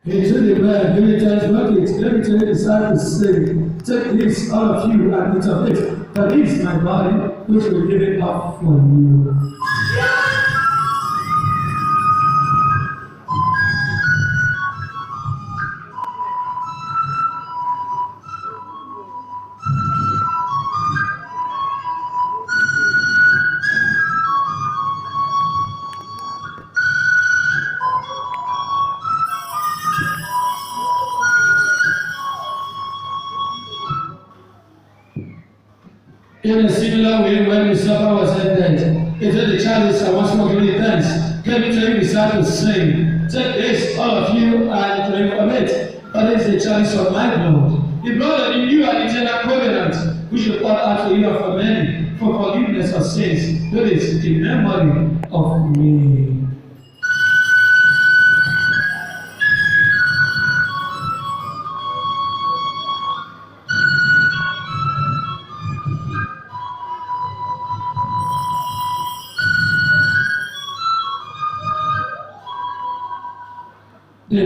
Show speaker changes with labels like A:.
A: He took the bread, gave it to his bucket, gave it to his disciples, saying, take this, all of you, and eat of it. For this is my body, which will give it up for you. In a similar way, when the supper was ended, he took the chalice and once more gave thanks, gave it to his disciples, saying, take this, all of you, and drink from it. For this is the chalice of my blood, the blood of the new and eternal covenant, which will pour out for you and for many, for forgiveness of sins. Do this in memory of me. The